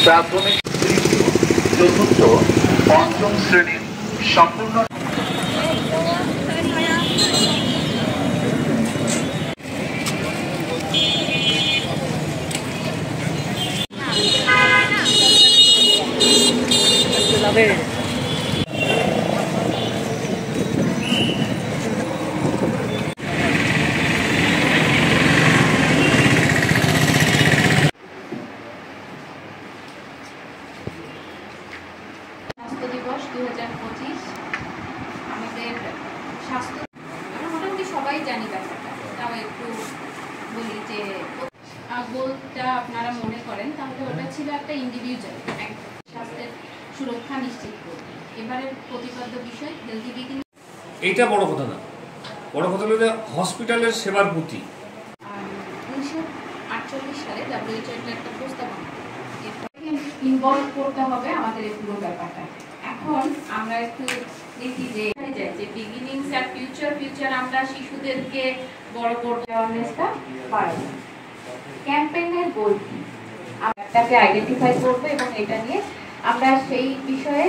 প্রাথমিক, তৃতীয়, চতুর্থ, পঞ্চম শ্রেণীর সম্পূর্ণ দিবস 2025 আমাদের স্বাস্থ্য মোটামুটি সবাই জানি ব্যাপারটা, তাও একটু বলি যে গোলটা আপনারা মনে করেন তাহলে ওটা ছিল একটা ইন্ডিভিজুয়াল স্বাস্থ্যের সুরক্ষা নিশ্চিত করবে। এবারের প্রতিপাদ্য বিষয় হেলদি বিগিনিং। এইটা বড় কথা না, বড় কথা হলো যে হসপিটালের সেবার প্রতি 1948 সালে WHO একটা প্রস্তাবনা ইনভলভ করতে হবে আমাদের এই পুরো ব্যাপারটা। এখন আমরা একটু দেখি যে বিগিনিংস আর ফিউচার আমরা শিশুদেরকে বড় করতে অ্যাওয়ারনেসটা বাড়াবো। ক্যাম্পেইনের গোল কি, আমরা এটাকে আইডেন্টিফাই করবো এবং এটা নিয়ে আমরা সেই বিষয়ে